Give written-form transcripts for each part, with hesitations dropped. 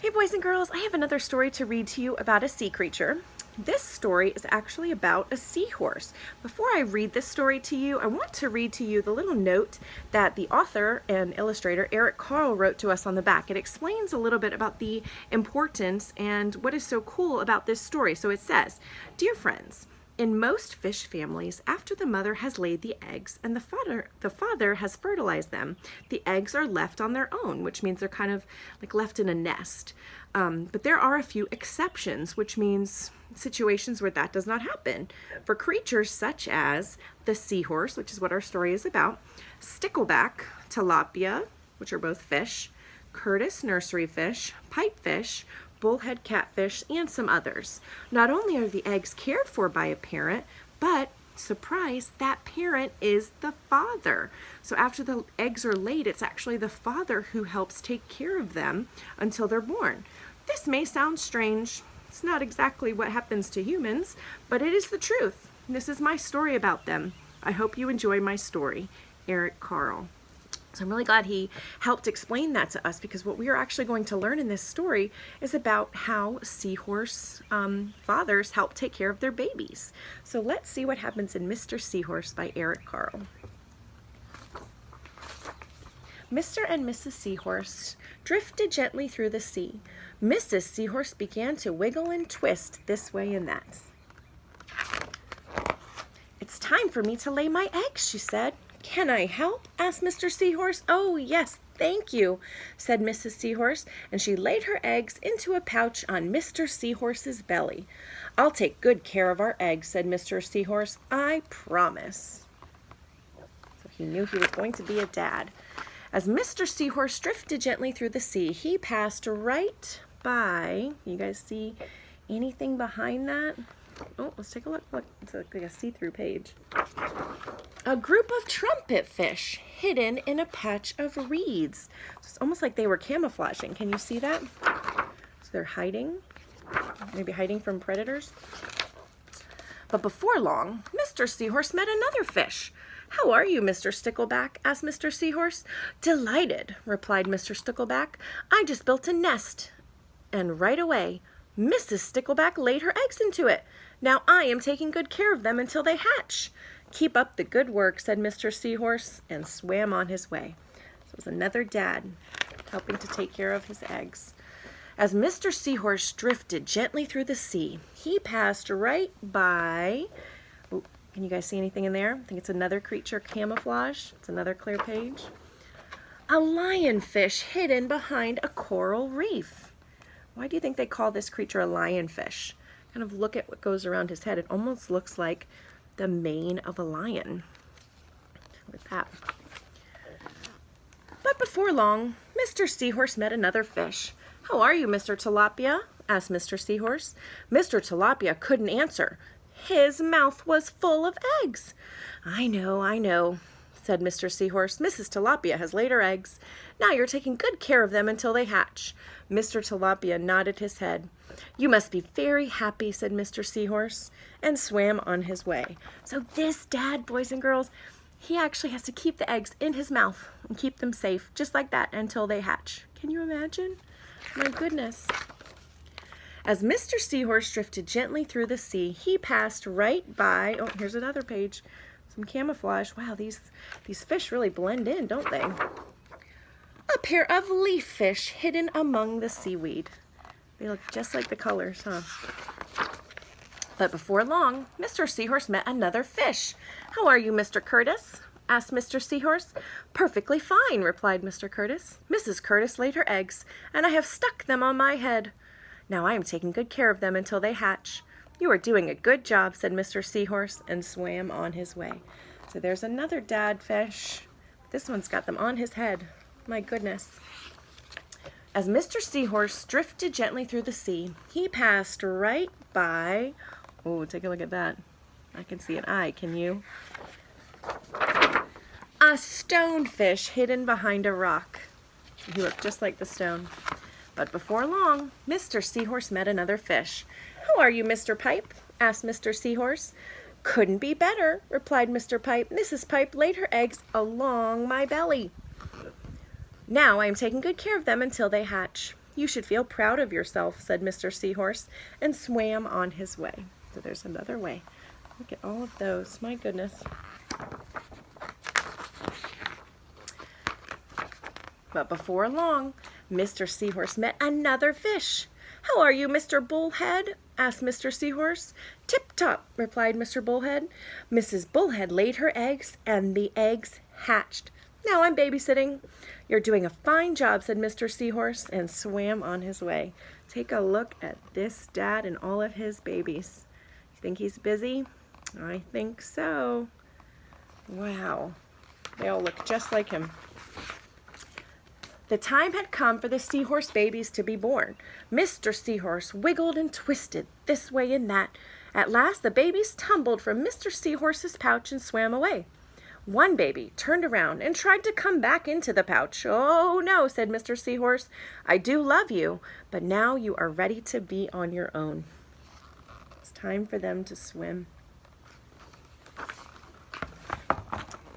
Hey boys and girls, I have another story to read to you about a sea creature. This story is actually about a seahorse. Before I read this story to you, I want to read to you the little note that the author and illustrator Eric Carle wrote to us on the back. It explains a little bit about the importance and what is so cool about this story. So it says, "Dear friends, in most fish families, after the mother has laid the eggs and the father has fertilized them, the eggs are left on their own, which means they're kind of like left in a nest. But there are a few exceptions, which means situations where that does not happen. For creatures such as the seahorse, which is what our story is about, stickleback, tilapia, which are both fish, Curtis nursery fish, pipefish, bullhead catfish, and some others. Not only are the eggs cared for by a parent, but surprise, that parent is the father. So after the eggs are laid, it's actually the father who helps take care of them until they're born. This may sound strange. It's not exactly what happens to humans, but it is the truth. This is my story about them. I hope you enjoy my story." Eric Carle. So I'm really glad he helped explain that to us, because what we are actually going to learn in this story is about how seahorse fathers help take care of their babies. So let's see what happens in Mr. Seahorse by Eric Carle. Mr. and Mrs. Seahorse drifted gently through the sea. Mrs. Seahorse began to wiggle and twist this way and that. "It's time for me to lay my eggs," she said. "Can I help?" asked Mr. Seahorse. "Oh, yes, thank you," said Mrs. Seahorse, and she laid her eggs into a pouch on Mr. Seahorse's belly. "I'll take good care of our eggs," said Mr. Seahorse. "I promise." So he knew he was going to be a dad. As Mr. Seahorse drifted gently through the sea, he passed right by, you guys see anything behind that? Oh, let's take a look. Look, it's like a see-through page. A group of trumpet fish hidden in a patch of reeds. So it's almost like they were camouflaging. Can you see that? So they're hiding, maybe hiding from predators. But before long, Mr. Seahorse met another fish. "How are you, Mr. Stickleback?" asked Mr. Seahorse. "Delighted," replied Mr. Stickleback. "I just built a nest." And right away, Mrs. Stickleback laid her eggs into it. "Now I am taking good care of them until they hatch." "Keep up the good work," said Mr. Seahorse, and swam on his way. So it was another dad helping to take care of his eggs. As Mr. Seahorse drifted gently through the sea, he passed right by... Ooh, can you guys see anything in there? I think it's another creature camouflage. It's another clear page. A lionfish hidden behind a coral reef. Why do you think they call this creature a lionfish? Kind of look at what goes around his head. It almost looks like the mane of a lion. Look at that. But before long, Mr. Seahorse met another fish. "How are you, Mr. Tilapia?" asked Mr. Seahorse. Mr. Tilapia couldn't answer. His mouth was full of eggs. I know, said Mr. Seahorse. "Mrs. Tilapia has laid her eggs. Now you're taking good care of them until they hatch." Mr. Tilapia nodded his head. "You must be very happy," said Mr. Seahorse, and swam on his way. So this dad, boys and girls, he actually has to keep the eggs in his mouth and keep them safe, just like that, until they hatch. Can you imagine? My goodness. As Mr. Seahorse drifted gently through the sea, he passed right by... Oh, here's another page. Some camouflage. Wow, these fish really blend in, don't they? A pair of leaf fish hidden among the seaweed. They look just like the colors, huh? But before long, Mr. Seahorse met another fish. "How are you, Mr. Curtis?" asked Mr. Seahorse. "Perfectly fine," replied Mr. Curtis. "Mrs. Curtis laid her eggs, and I have stuck them on my head. Now I am taking good care of them until they hatch." "You are doing a good job," said Mr. Seahorse, and swam on his way. So there's another dad fish. This one's got them on his head. My goodness. As Mr. Seahorse drifted gently through the sea, he passed right by... Oh, take a look at that. I can see an eye, can you? A stonefish hidden behind a rock. He looked just like the stone. But before long, Mr. Seahorse met another fish. "How are you, Mr. Pipe?" asked Mr. Seahorse. "Couldn't be better," replied Mr. Pipe. "Mrs. Pipe laid her eggs along my belly. Now I am taking good care of them until they hatch." You should feel proud of yourself, said Mr. Seahorse, and swam on his way. So there's another way. Look at all of those. My goodness. But before long, Mr. Seahorse met another fish. How are you, Mr. Bullhead? asked Mr. Seahorse. Tip-top, replied Mr. Bullhead. Mrs. Bullhead laid her eggs, and the eggs hatched. Now I'm babysitting. You're doing a fine job, said Mr. Seahorse, and swam on his way. Take a look at this dad and all of his babies. You think he's busy? I think so. Wow. They all look just like him. The time had come for the Seahorse babies to be born. Mr. Seahorse wiggled and twisted this way and that. At last the babies tumbled from Mr. Seahorse's pouch and swam away. One baby turned around and tried to come back into the pouch. Oh no, said Mr. Seahorse. I do love you, but now you are ready to be on your own. It's time for them to swim.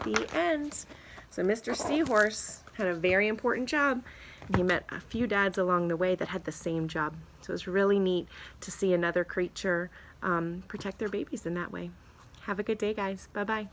The end. So Mr. Seahorse had a very important job, and he met a few dads along the way that had the same job. So it was really neat to see another creature protect their babies in that way. Have a good day, guys. Bye-bye.